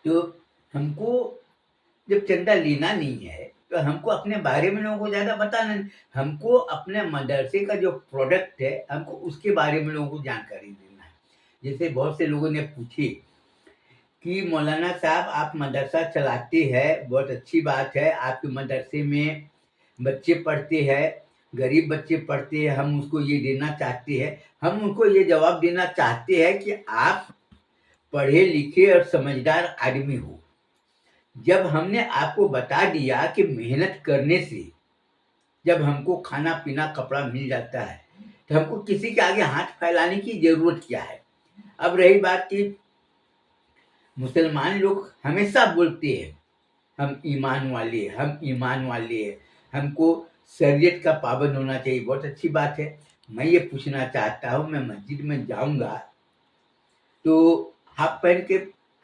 तो हमको जब चंदा लेना नहीं है तो हमको अपने बारे में लोगों को ज़्यादा बताना नहीं, हमको अपने मदरसे का जो प्रोडक्ट है हमको उसके बारे में लोगों को जानकारी देना है। जैसे बहुत से लोगों ने पूछे कि मौलाना साहब आप मदरसा चलाते हैं, बहुत अच्छी बात है, आपके मदरसे में बच्चे पढ़ते हैं, गरीब बच्चे पढ़ते हैं, हम उसको ये देना चाहते हैं। हम उनको ये जवाब देना चाहते हैं कि आप पढ़े लिखे और समझदार आदमी हो। जब हमने आपको बता दिया कि मेहनत करने से जब हमको खाना पीना कपड़ा मिल जाता है तो हमको किसी के आगे हाथ फैलाने की जरूरत क्या है। अब रही बात कि मुसलमान लोग हमेशा बोलते हैं हम ईमान वाले हैं, हम ईमान वाले हैं, हमको शरीयत का पाबंद होना चाहिए, बहुत अच्छी बात है। मैं ये पूछना चाहता हूँ, मैं मस्जिद में जाऊंगा तो हाफ पहन के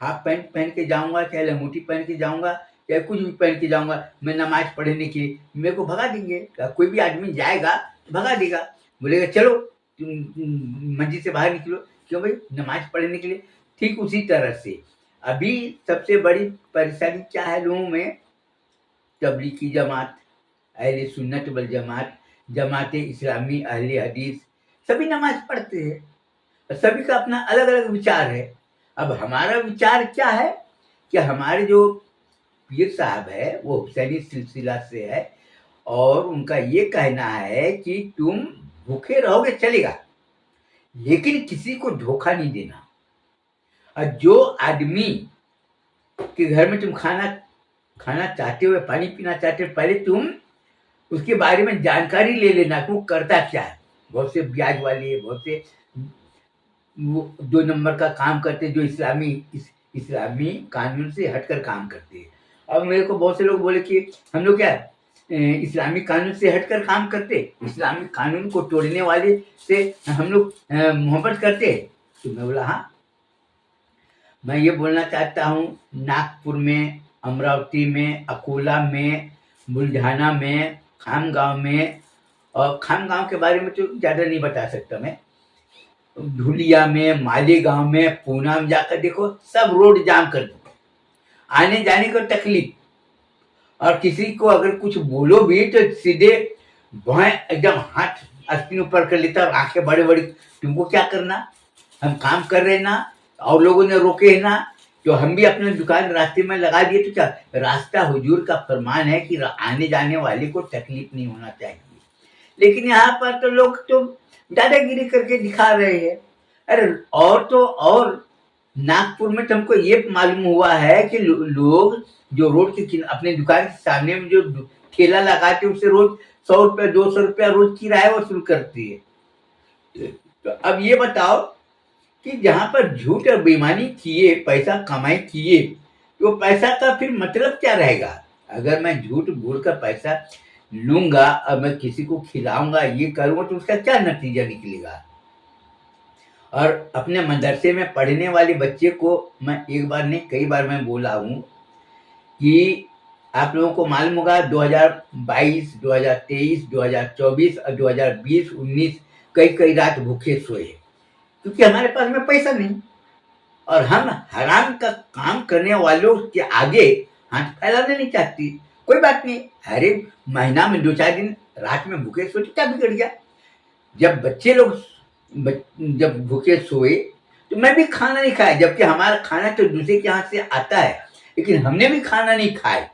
हाफ पैंट पहन के जाऊंगा, चाहे लंगोटी पहन के जाऊंगा, चाहे कुछ भी पहन के जाऊंगा, मैं नमाज पढ़ने के लिए, मेरे को भगा देंगे। कोई भी आदमी जाएगा तो भगा देगा, बोलेगा चलो तुम मस्जिद से बाहर निकलो। क्यों भाई? नमाज पढ़ने के लिए। ठीक उसी तरह से अभी सबसे बड़ी परेशानी क्या है लोगों में? तबलीगी जमात, अहले सुन्नत वल जमात, जमात इस्लामी, अहले हदीस, सभी नमाज पढ़ते हैं। सभी का अपना अलग अलग विचार है। अब हमारा विचार क्या है कि हमारे जो पीर साहब है वो हुसैनी सिलसिला से है और उनका ये कहना है कि तुम भूखे रहोगे चलेगा, लेकिन किसी को धोखा नहीं देना। और जो आदमी के घर में तुम खाना खाना चाहते हो, पानी पीना चाहते हो, पहले तुम उसके बारे में जानकारी ले लेना कि वो करता क्या है। बहुत से ब्याज वाले है, बहुत से वो 2 नंबर का काम करते हैं जो इस्लामी कानून से हटकर काम करते हैं। अब मेरे को बहुत से लोग बोले कि हम लोग क्या इस्लामी कानून से हटकर काम करते, इस्लामी कानून को तोड़ने वाले से हम लोग मोहब्बत करते। तो मैं बोला हाँ, मैं ये बोलना चाहता हूँ नागपुर में, अमरावती में, अकोला में, बुल्ढाना में, खामगांव में, और खामगांव के बारे में तो ज़्यादा नहीं बता सकता मैं, धुलिया में, मालेगांव में, पूना में जाकर देखो सब रोड जाम कर दो, आने जाने को तकलीफ। और किसी को अगर कुछ बोलो भी तो सीधे भौं एकदम हाथ अस्थिन ऊपर कर लेता और आंखें बड़े बड़ी, तुमको क्या करना, हम काम कर रहे ना, और लोगों ने रोके है ना, तो हम भी अपने दुकान रास्ते में लगा दिए तो क्या, रास्ता हुजूर का फरमान है कि आने जाने वाले को तकलीफ नहीं होना चाहिए। लेकिन यहाँ पर तो लोग तो दादागिरी करके दिखा रहे हैं। अरे और तो और नागपुर में तो हमको ये मालूम हुआ है कि लोग जो रोड के अपने दुकान के सामने में जो ठेला लगाते हैं उससे रोज 100 रुपया 200 रुपया रोज किराया वसूल करती है। तो अब ये बताओ कि जहां पर झूठ और बेईमानी किए, पैसा कमाई किए, तो पैसा का फिर मतलब क्या रहेगा? अगर मैं झूठ बोलकर पैसा लूंगा और मैं किसी को खिलाऊंगा, ये करूंगा, तो उसका क्या नतीजा निकलेगा? और अपने मदरसे में पढ़ने वाले बच्चे को मैं एक बार नहीं कई बार मैं बोला हूँ कि आप लोगों को मालूम होगा 2022, 2023, 2024 और 2020, 19 कई कई रात भूखे सोए, क्योंकि हमारे पास में पैसा नहीं और हम हराम का काम करने वालों के आगे हाथ फैलाना नहीं चाहती। कोई बात नहीं, हर एक महीना में 2-4 दिन रात में भूखे सोए तो क्या बिगड़ गया? जब बच्चे लोग जब भूखे सोए तो मैं भी खाना नहीं खाया, जबकि हमारा खाना तो दूसरे के यहाँ से आता है, लेकिन हमने भी खाना नहीं खाया।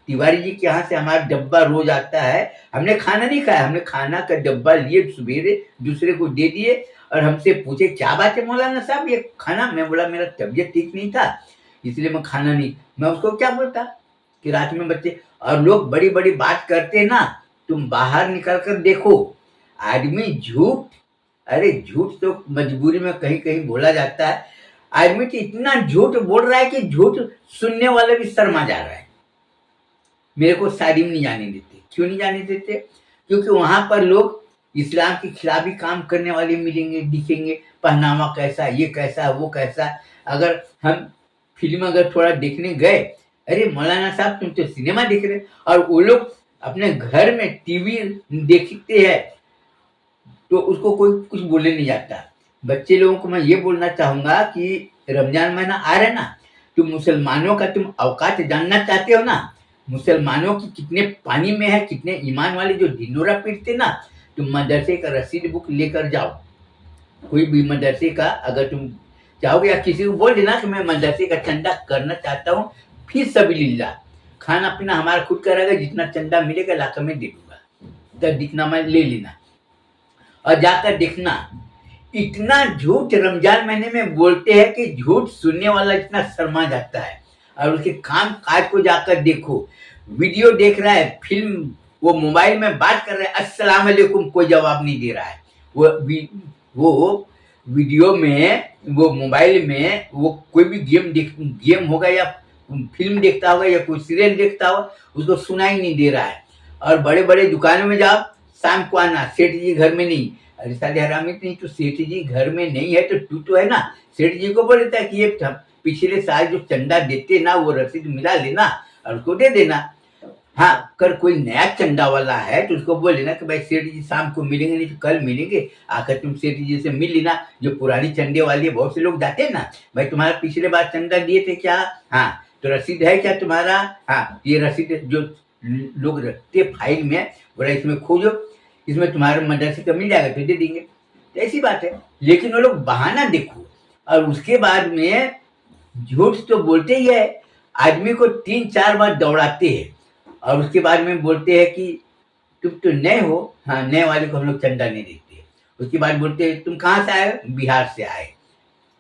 तिवारी जी के यहाँ से हमारा डब्बा रोज आता है, हमने खाना नहीं खाया, हमने खाना का डब्बा लिए सवेरे दूसरे को दे दिए और हमसे पूछे क्या बात है मौलाना साहब ये खाना? मैं बोला मेरा तबीयत ठीक नहीं था इसलिए मैं खाना नहीं। मैं उसको क्या बोलता कि रात में बच्चे और लोग बड़ी बड़ी बात करते ना, तुम बाहर निकल कर देखो आदमी झूठ, अरे झूठ तो मजबूरी में कहीं कहीं बोला जाता है। आदमी तो इतना झूठ बोल रहा है कि झूठ सुनने वाले भी शर्मा जा रहा है। मेरे को शादी में नहीं जाने देते। क्यों नहीं जाने देते? क्योंकि वहां पर लोग इस्लाम के खिलाफ ही काम करने वाले मिलेंगे, दिखेंगे, पहनावा कैसा, ये कैसा, वो कैसा। अगर हम फिल्म अगर थोड़ा देखने गए, अरे मौलाना साहब तुम तो सिनेमा देख रहे, और वो लोग अपने घर में टीवी देखते हैं तो उसको कोई कुछ बोलने नहीं जाता। बच्चे लोगों को मैं ये बोलना चाहूंगा कि रमजान महीना आ रहा है ना, तुम मुसलमानों का तुम औकात जानना चाहते हो ना, मुसलमानों की कितने पानी में है, कितने ईमान वाले जो ढिंडोरा पीटते ना, तुम मदरसे का रसीद बुक लेकर जाओ। कोई भी मदरसे का अगर तुम चाहोगे, या किसी को बोल देना कि मैं मदरसे का चंदा करना चाहता हूँ, फी सबीलिल्लाह, खाना पीना हमारा खुद का रहेगा, जितना चंदा मिलेगा लाकर मैं दे दूंगा, तस्दीकनामा ले लेना और जाकर देखना। इतना झूठ रमजान महीने में बोलते हैं कि झूठ सुनने वाला इतना शर्मा जाता है। और उसके काम काज को जाकर देखो, वीडियो देख रहा है, फिल्म, वो मोबाइल में बात कर रहा है, अस्सलाम वालेकुम, कोई जवाब नहीं दे रहा है। वो वीडियो में, वो मोबाइल में, वो कोई भी गेम होगा या फिल्म देखता होगा या कोई सीरियल देखता होगा, उसको सुनाई नहीं दे रहा है। और बड़े बड़े दुकानों में जाओ, शाम को आना, सेठ जी घर में नहीं। अरे साले हरामी, नहीं तो सेठ जी घर में नहीं है तो तू तो है ना, सेठ जी को बोल देता है कि ये पिछले साल जो चंदा देते ना, वो रसीद मिला लेना और उसको दे देना। हाँ, अगर कोई नया चंदा वाला है तो उसको बोल लेना कि भाई सेठ जी शाम को मिलेंगे, नहीं तो कल मिलेंगे, आकर तुम सेठ जी से मिल लेना। जो पुरानी चंदे वाली है, बहुत से लोग जाते हैं ना, भाई तुम्हारा पिछले बार चंदा दिए थे क्या, हाँ तो रसीद है क्या तुम्हारा, हाँ ये रसीद जो लोग रखते फाइल में, बोला इसमें खोजो, इसमें तुम्हारे मदरसे का मिल जाएगा तो दे देंगे। तो ऐसी बात है। लेकिन वो लोग बहाना देखो, और उसके बाद में झूठ तो बोलते ही है, आदमी को 3-4 बार दौड़ाते हैं और उसके बाद में बोलते हैं कि तुम तो नए हो, हाँ नए वाले को हम लोग चंदा नहीं देते। उसके बाद बोलते हैं तुम कहाँ से आए, बिहार से आए।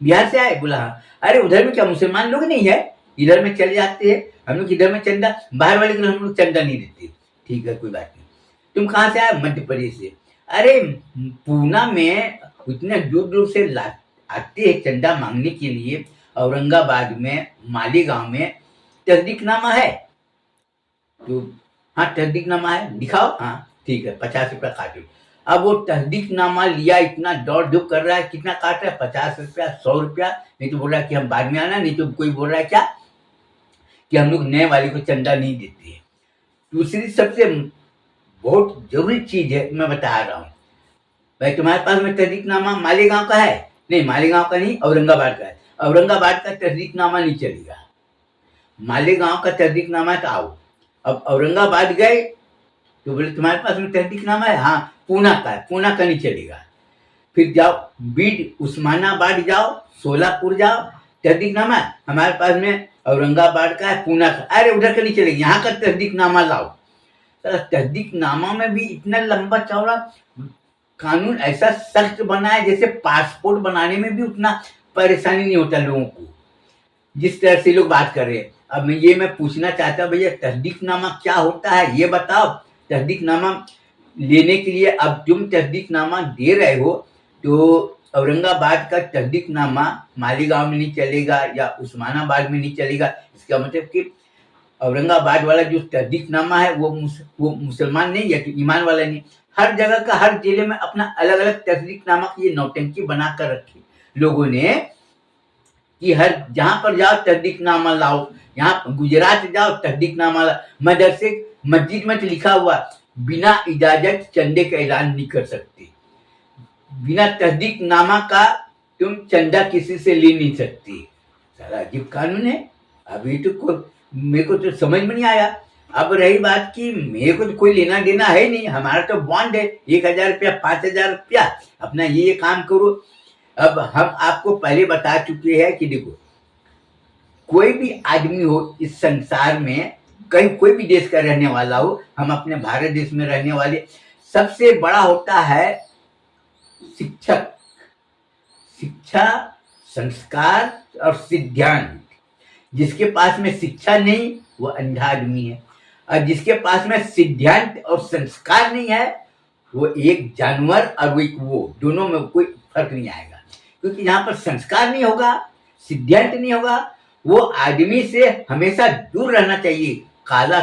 बिहार से आए, बोला हाँ। अरे उधर में क्या मुसलमान लोग नहीं है, इधर में चले जाते हैं हम लोग, इधर में चंदा, बाहर वाले को हम लोग चंदा नहीं देते। ठीक है, कोई बात नहीं। तुम कहाँ से आए, मध्य प्रदेश से। अरे पूना में इतने दूर दूर से आते हैं चंदा मांगने के लिए। औरंगाबाद में, मालीगांव में तस्दीकनामा है तो, हाँ तस्दीकनामा है, दिखाओ, हाँ ठीक है, 50 रुपया काटो। अब वो तस्दीकनामा लिया, इतना दौड़ धूप कर रहा है, कितना काट रहा है, 50 रुपया, 100 रुपया, नहीं तो बोल रहा है कि हम बाद में आना, नहीं तो कोई बोल रहा है क्या कि हम लोग नए वाले को चंदा नहीं देते हैं। दूसरी सबसे बहुत जरूरी चीज है, मैं बता रहा हूँ भाई, तुम्हारे पास में तस्दीकनामा मालेगांव का है, नहीं मालेगांव का नहीं, औरंगाबाद का है। औरंगाबाद का तस्दीकनामा नहीं चलेगा, मालेगांव का तस्दीकनामा तो आओ। अब औरंगाबाद गए तो बोले तुम्हारे पास में तस्दीकनामा है, हाँ पूना का है, पूना का नहीं चलेगा। फिर जाओ बीड, उस्मानाबाद जाओ, सोलापुर जाओ, तस्दीकनामा हमारे पास में औरंगाबाद का है, पूना का, अरे उधर का नहीं चलेगा, यहाँ का तस्दीकनामा लाओ। तस्दीकनामा में भी इतना लंबा चौड़ा कानून ऐसा सख्त बना है, जैसे पासपोर्ट बनाने में भी उतना परेशानी नहीं होता लोगों को, जिस तरह से लोग बात कर रहे हैं। अब मैं पूछना चाहता हूँ, भैया तस्दीकनामा क्या होता है ये बताओ। तस्दीकनामा लेने के लिए अब तुम तस्दीकनामा दे रहे हो तो औरंगाबाद का तस्दीकनामा मालीगांव में नहीं चलेगा या उस्मानाबाद में नहीं चलेगा। इसका मतलब कि औरंगाबाद वाला जो तस्दीकनामा है वो मुसलमान नहीं है, ईमान वाला नहीं। हर जगह का, हर जिले में अपना अलग अलग तस्दीकनामा की ये नौटंकी बना कर रखी लोगों ने कि हर जहां पर जाओ तस्दीकनामा लाओ। यहाँ गुजरात जाओ तस्दीकनामा लाओ, मदरसे मस्जिद में तो लिखा हुआ बिना इजाजत चंदे का ऐलान नहीं कर सकते, बिना तस्दीकनामा का तुम चंदा किसी से ले नहीं सकती। सारा अजीब कानून है। अभी तो मेरे को तो समझ में नहीं आया। अब रही बात कि मेरे को तो कोई लेना देना है नहीं, हमारा तो बॉन्ड है 1000 रुपया, 5000 रुपया, अपना ये काम करो। अब हम आपको पहले बता चुके हैं कि देखो, कोई भी आदमी हो इस संसार में, कहीं कोई भी देश का रहने वाला हो, हम अपने भारत देश में रहने वाले, सबसे बड़ा होता है शिक्षक, शिक्षा, संस्कार और सिद्धांत। जिसके पास में शिक्षा नहीं वो अंधा आदमी है, और जिसके पास में सिद्धांत और संस्कार नहीं है वो एक जानवर, और वो दोनों में कोई फर्क नहीं आएगा। क्योंकि जहाँ पर संस्कार नहीं होगा, सिद्धांत नहीं होगा, वो आदमी से हमेशा दूर रहना चाहिए। काला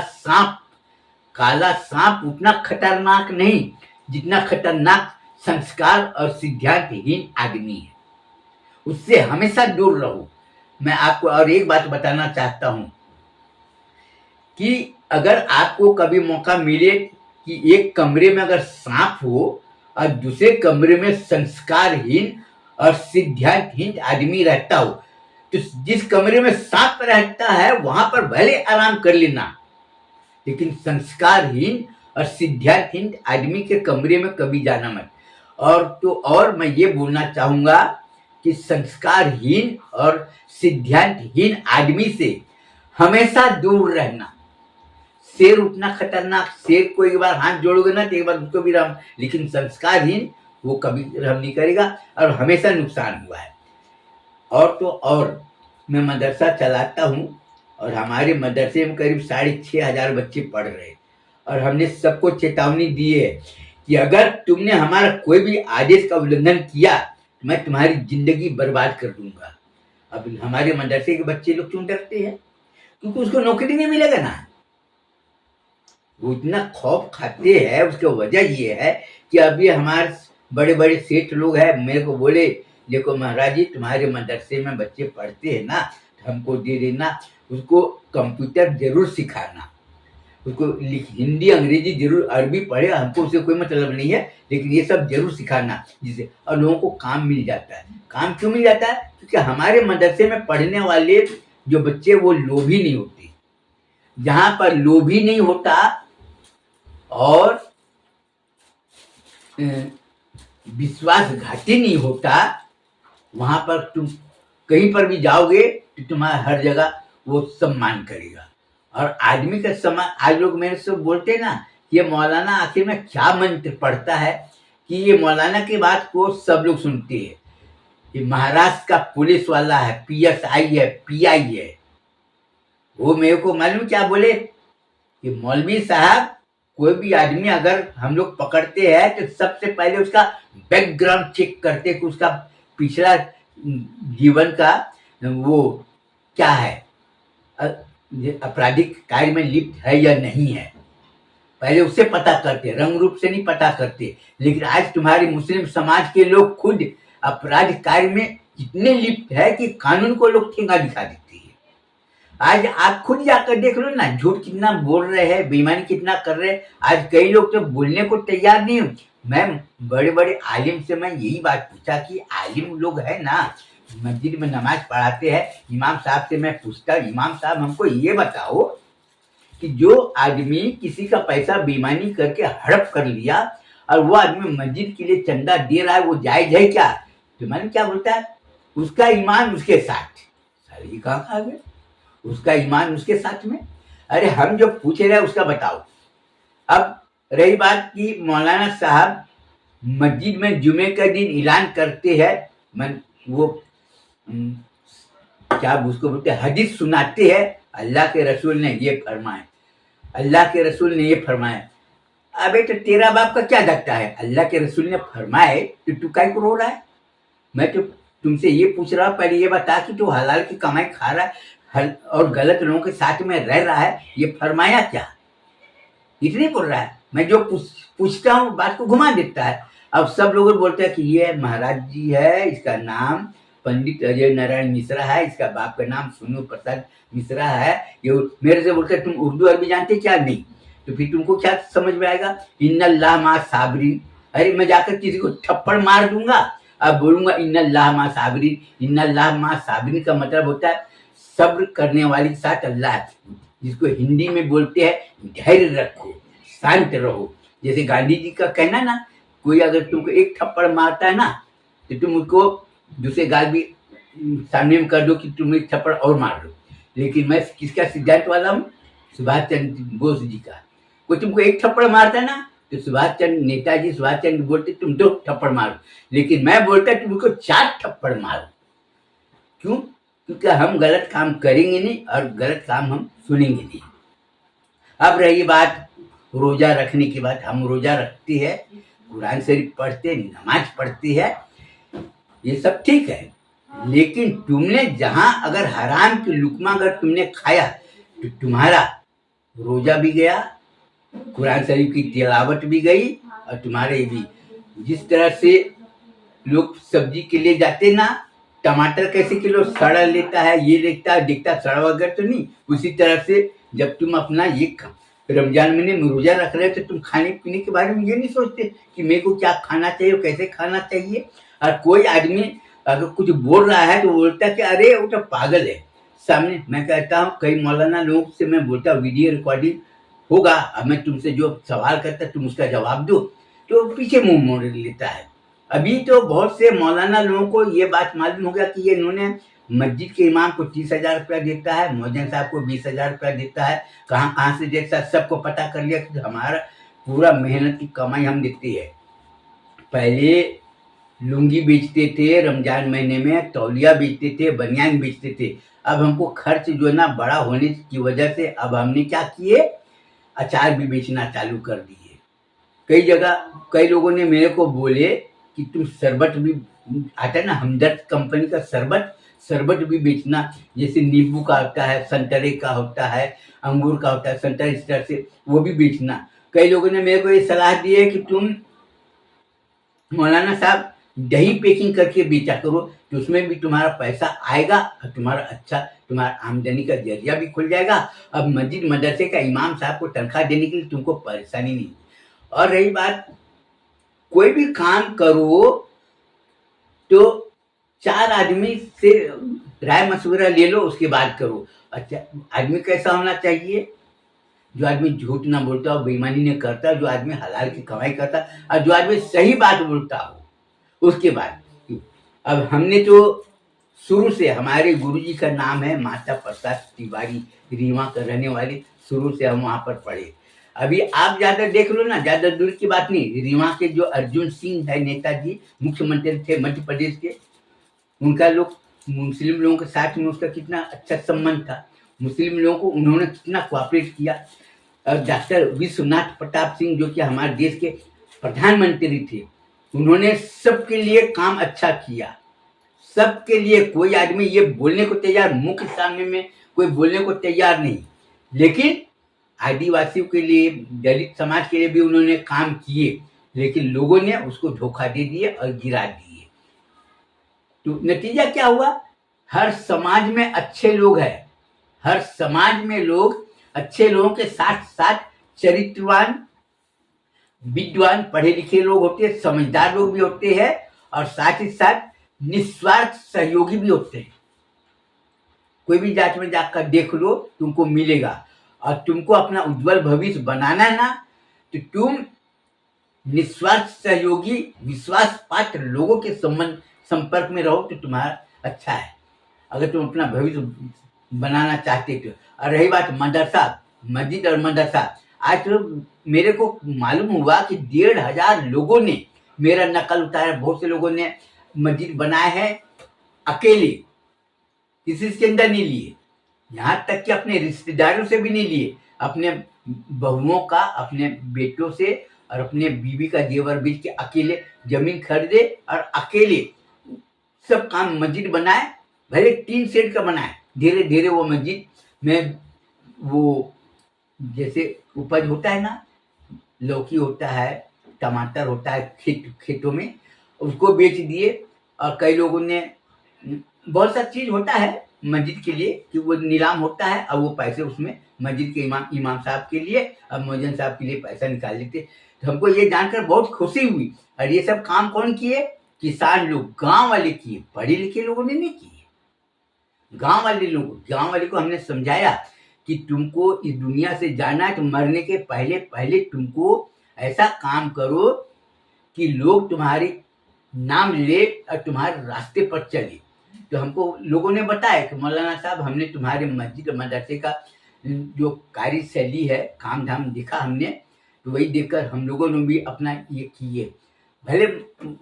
सांप उतना खतरनाक नहीं जितना खतरनाक संस्कार और सिद्धांतहीन आदमी है, उससे हमेशा दूर रहो। मैं आपको और एक बात बताना चाहता हूं कि अगर आपको कभी मौका मिले कि एक कमरे में अगर सांप हो और दूसरे कमरे में संस्कारहीन और सिद्धांतहीन आदमी रहता हो, तो जिस कमरे में सांप रहता है वहां पर भले आराम कर लेना, लेकिन संस्कारहीन और सिद्धांतहीन आदमी के कमरे में कभी जाना मत। और मैं ये बोलना चाहूंगा कि संस्कारहीन और सिद्धांतहीन आदमी से हमेशा दूर रहना। शेर उतना खतरनाक, शेर को एक बार हाथ जोड़ोगे ना तो एक बार उसको भी रहम, लेकिन संस्कारहीन वो कभी रहम नहीं करेगा और हमेशा नुकसान हुआ है। और मैं मदरसा चलाता हूँ और हमारे मदरसे में करीब 6,500 बच्चे पढ़ रहे, और हमने सबको चेतावनी दी है कि अगर तुमने हमारा कोई भी आदेश का उल्लंघन किया तो मैं तुम्हारी जिंदगी बर्बाद कर दूंगा। अब हमारे मदरसे के बच्चे लोग क्यों डरते हैं? क्योंकि उसको नौकरी नहीं मिलेगा ना। वो इतना खौफ खाते हैं, उसका वजह ये है कि अभी हमारे बड़े बड़े सेठ लोग हैं, मेरे को बोले देखो महाराज जी तुम्हारे मदरसे में बच्चे पढ़ते हैं ना, हमको दे देना, उसको कंप्यूटर जरूर सिखाना, उसको हिंदी अंग्रेजी जरूर, अरबी पढ़े, हमको उससे कोई मतलब नहीं है, लेकिन ये सब जरूर सिखाना जिससे और लोगों को काम मिल जाता है। काम क्यों मिल जाता है? क्योंकि हमारे मदरसे में पढ़ने वाले जो बच्चे वो लोभी नहीं होते। जहां पर लोभी नहीं होता और विश्वासघाती नहीं होता, वहां पर तुम कहीं पर भी जाओगे तो तुम्हारा हर जगह वो सम्मान करेगा। और आदमी का सम्मान, आज लोग मेरे से बोलते हैं ना ये मौलाना आखिर में क्या मंत्र पढ़ता है कि ये मौलाना की बात को सब लोग सुनते हैं। ये महाराष्ट्र का पुलिस वाला है, PSI है, PI है, वो मेरे को मालूम क्या बोले कि मौलवी साहब कोई भी आदमी अगर हम लोग पकड़ते हैं तो सबसे पहले उसका बैकग्राउंड चेक करते कि उसका पिछला जीवन का वो क्या है, आपराधिक कार्य में लिप्त है या नहीं है, पहले उससे पता करते, रंग रूप से नहीं पता करते। लेकिन आज तुम्हारे मुस्लिम समाज के लोग खुद अपराध कार्य में इतने लिप्त है कि कानून को लोग ठेंगा दिखा देते हैं। आज आप खुद जाकर देख लो ना, झूठ कितना बोल रहे हैं, बेईमानी कितना कर रहे हैं। आज कई लोग तो बोलने को तैयार नहीं। मैं बड़े बड़े आलिम से मैं यही बात पूछा कि आलिम लोग है ना, मस्जिद में नमाज पढ़ाते हैं, इमाम साहब से मैं पूछता, इमाम साहब हमको ये बताओ कि जो आदमी किसी का पैसा बेईमानी करके हड़प कर लिया और वो आदमी मस्जिद के लिए चंदा दे रहा है, वो जायज है क्या? तो मैंने क्या बोलता है, उसका ईमान उसके साथ। सारे ये कहाँ खा गए, उसका ईमान उसके साथ में। अरे हम जो पूछ रहे हैं उसका बताओ। अब रही बात कि मौलाना साहब मस्जिद में जुमे का दिन ऐलान करते हैं, मन वो क्या उसको बोलते हैं, हदीस सुनाते हैं, अल्लाह के रसूल ने ये फरमाए, अल्लाह के रसूल ने ये फरमाए। अबे तो तेरा बाप का क्या लगता है, अल्लाह के रसूल ने फरमाए तो तू काय को रो रहा है? मैं तो तुमसे ये पूछ रहा हूँ, पहले ये बता कि तू हलाल की कमाई खा रहा है और गलत लोगों के साथ में रह रहा है, ये फरमाया क्या? इतनी बोल रहा है। मैं जो पूछता हूँ बात को घुमा देता है। अब सब लोग बोलते हैं कि ये महाराज जी है, इसका नाम पंडित अजय नारायण मिश्रा है, इसका बाप का नाम सोनू प्रसाद मिश्रा है। ये मेरे से बोलते तुम उर्दू अरबी जानते क्या? नहीं। तो फिर तुमको क्या समझ में आएगा? इन्नल्लाह मा साबरीन। अरे मैं जाकर किसी को थप्पड़ मार दूंगा, अब बोलूंगा इन्नल्लाह मा साबरीन। इन्नल्लाह मा साबरीन का मतलब होता है सब्र करने वाले के साथ अल्लाह है, जिसको हिंदी में बोलते हैं धैर्य रखो, शांत रहो। जैसे गांधी जी का कहना ना, कोई अगर तुमको एक थप्पड़ मारता है ना तो तुम उसको दूसरे गाल भी सामने में कर दो कि तुम एक थप्पड़ और मार दो। लेकिन मैं किसका सिद्धांत वाला हूँ? सुभाष चंद्र बोस जी का। कोई तुमको एक थप्पड़ मारता है ना तो सुभाष चंद्र, नेताजी सुभाष चंद्र बोलते तुम 2 थप्पड़ मारो, लेकिन मैं बोलता तुमको 4 थप्पड़ मारो। क्यों? क्योंकि हम गलत काम करेंगे नहीं और गलत काम हम सुनेंगे नहीं। अब रही बात रोजा रखने की बात, हम रोजा रखते हैं, कुरान शरीफ पढ़ते, नमाज पढ़ती है, ये सब ठीक है, लेकिन तुमने जहां अगर हराम की लुकमा अगर तुमने खाया तो तुम्हारा रोजा भी गया, कुरान शरीफ की तिलावत भी गई, और तुम्हारे भी जिस तरह से लोग सब्जी के लिए जाते ना, टमाटर कैसे किलो सड़ा लेता है, ये देखता सड़ा वगैरह तो नहीं, उसी तरह से जब तुम अपना ये रमजान महीने में रोजा रख रहे हो तो तुम खाने पीने के बारे में ये नहीं सोचते कि मेरे को क्या खाना चाहिए, कैसे खाना चाहिए। और कोई आदमी अगर कुछ बोल रहा है तो बोलता है कि अरे वो तो पागल है। सामने मैं कहता हूँ, कई मौलाना लोग से मैं बोलता हूँ वीडियो रिकॉर्डिंग होगा, अब मैं तुमसे जो सवाल करता तुम उसका जवाब दो, तो पीछे मुंह मोड़ लेता है। अभी तो बहुत से मौलाना लोगों को ये बात मालूम हो गया कि ये इन्होंने मस्जिद के इमाम को 30,000 रुपया देता है, मौजन साहब को 20,000 रुपया देता है, कहाँ कहाँ से देता है, सबको पता कर लिया कि हमारा पूरा मेहनत की कमाई हम देती है। पहले लुंगी बेचते थे, रमजान महीने में तौलिया बेचते थे, बनियान बेचते थे। अब हमको खर्च जो है ना बड़ा होने की वजह से अब हमने क्या किए, अचार भी बेचना चालू कर दिए। कई जगह कई लोगों ने मेरे को बोले कि तुम शरबत भी, आता है ना हमदर्द कंपनी का शरबत, शरबत भी बेचना, जैसे नींबू का होता है, संतरे का होता है, अंगूर का होता है, संतरे इस तरह से वो भी बेचना। कई लोगों ने मेरे को ये सलाह दी है कि तुम मौलाना साहब दही पैकिंग करके बेचा करो, तो उसमें भी तुम्हारा पैसा आएगा और तुम्हारा अच्छा तुम्हारा आमदनी का जरिया भी खुल जाएगा। अब मस्जिद मदरसे का इमाम साहब को तनख्वाह देने के लिए तुमको परेशानी नहीं। और रही बात, कोई भी काम करो तो 4 आदमी से राय मशवरा ले लो, उसके बाद करो। अच्छा, आदमी कैसा होना चाहिए? जो आदमी झूठ ना बोलता हो, बेईमानी नहीं करता, जो आदमी हलाल की कमाई करता, और जो आदमी सही बात बोलता हो। उसके बाद अब हमने तो शुरू से, हमारे गुरुजी का नाम है माता प्रसाद तिवारी, रीवा का रहने वाले, शुरू से हम वहाँ पर पढ़े। अभी आप ज्यादा देख लो ना, ज्यादा दूर की बात नहीं, रीवा के जो अर्जुन सिंह है नेताजी, मुख्यमंत्री थे मध्य प्रदेश के, उनका लोग मुस्लिम लोगों के साथ में उसका कितना अच्छा संबंध था, मुस्लिम लोगों को उन्होंने कितना कोऑपरेट किया। और डॉक्टर विश्वनाथ प्रताप सिंह जो कि हमारे देश के प्रधानमंत्री थे, उन्होंने सबके लिए काम अच्छा किया, सबके लिए। कोई आदमी ये बोलने को तैयार, मुंह के सामने में कोई बोलने को तैयार नहीं, लेकिन आदिवासियों के लिए, दलित समाज के लिए भी उन्होंने काम किए, लेकिन लोगों ने उसको धोखा दे दिए और गिरा दिए। तो नतीजा क्या हुआ? हर समाज में अच्छे लोग हैं, हर समाज में लोग अच्छे लोगों के साथ साथ चरित्रवान, विद्वान, पढ़े लिखे लोग होते हैं, समझदार लोग भी होते हैं, और साथ ही साथ निस्वार्थ सहयोगी भी होते हैं। कोई भी जात में जाकर देख लो, तुमको मिलेगा। और तुमको अपना उज्जवल भविष्य बनाना है ना, तो तुम निस्वार्थ सहयोगी, विश्वास पात्र लोगों के संपर्क में रहो, तो तुम्हारा अच्छा है, अगर तुम अपना भविष्य बनाना चाहते हो। और रही बात मदरसा, मस्जिद और मदरसा, आज तो मेरे को मालूम हुआ कि 1,500 लोगों ने मेरा नकल उतारा। बहुत से लोगों ने मस्जिद बनाए हैं अकेले, किसी के अंदर नहीं लिए, यहाँ तक कि अपने रिश्तेदारों से भी नहीं लिए, अपने बहुओं का, अपने बेटों से और अपने बीवी का जेवर बेच के अकेले जमीन खरीदे और अकेले सब काम मस्जिद बनाए, भले 3 सेट का बनाए। धीरे धीरे वो मस्जिद में वो जैसे उपज होता है ना, लौकी होता है, टमाटर होता है खेतों में, उसको बेच दिए। और कई लोगों ने, बहुत सा चीज होता है मस्जिद के लिए कि वो नीलाम होता है, और वो पैसे उसमें मस्जिद के इमाम साहब के लिए और मौजन साहब के लिए पैसा निकाल लेते। तो हमको ये जानकर बहुत खुशी हुई। और ये सब काम कौन किए? किसान लोग, गांव वाले किए, पढ़े लिखे लोगों ने नहीं किए। गांव वाले को हमने समझाया कि तुमको इस दुनिया से जाना है, तो मरने के पहले पहले तुमको ऐसा काम करो कि लोग तुम्हारी नाम ले और तुम्हारे रास्ते पर चले। तो हमको लोगों ने बताया कि मौलाना साहब, हमने तुम्हारे मस्जिद और मदरसे का जो कार्यशैली है, काम धाम देखा हमने, तो वही देखकर हम लोगों ने भी अपना ये किए। भले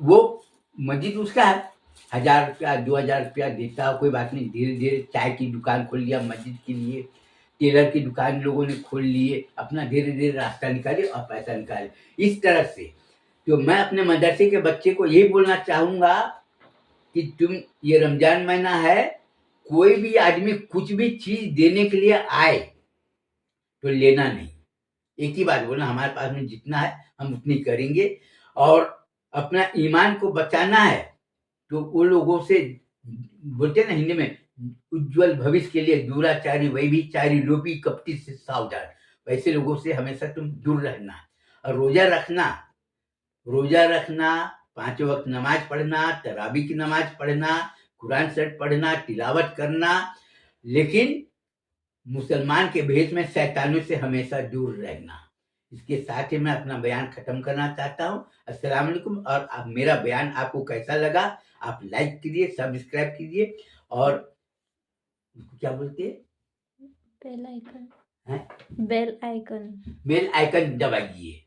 वो मस्जिद उसका है, 1,000 रुपया 2,000 रुपया देता, कोई बात नहीं। धीरे धीरे चाय की दुकान खोल लिया मस्जिद के लिए, टेलर की दुकान लोगों ने खोल लिए, अपना धीरे धीरे रास्ता निकाले और पैसा निकाले, इस तरह से। तो मैं अपने मदरसे के बच्चे को यही बोलना चाहूंगा कि तुम, ये रमजान महीना है, कोई भी आदमी कुछ भी चीज देने के लिए आए तो लेना नहीं, एक ही बात बोलना, हमारे पास में जितना है हम उतनी करेंगे। और अपना ईमान को बचाना है, तो वो लोगों से, बोलते ना हिंदी में, उज्जवल भविष्य के लिए दुराचारी, व्यभिचारी, लोभी, कपटी से सावधान, वैसे लोगों से हमेशा तुम दूर रहना। और रोजा रखना, 5 वक्त नमाज पढ़ना, तरावी की नमाज पढ़ना, कुरान शरीफ पढ़ना, तिलावत करना, लेकिन मुसलमान के भेष में शैतानों से हमेशा दूर रहना। इसके साथ ही मैं अपना बयान खत्म करना चाहता हूँ। अस्सलाम वालेकुम। और अब मेरा बयान आपको कैसा लगा, आप लाइक कीजिए, सब्सक्राइब कीजिए और क्या बोलते हैं, बेल आइकन हैं? बेल आइकन बेल आइकन दबाइए।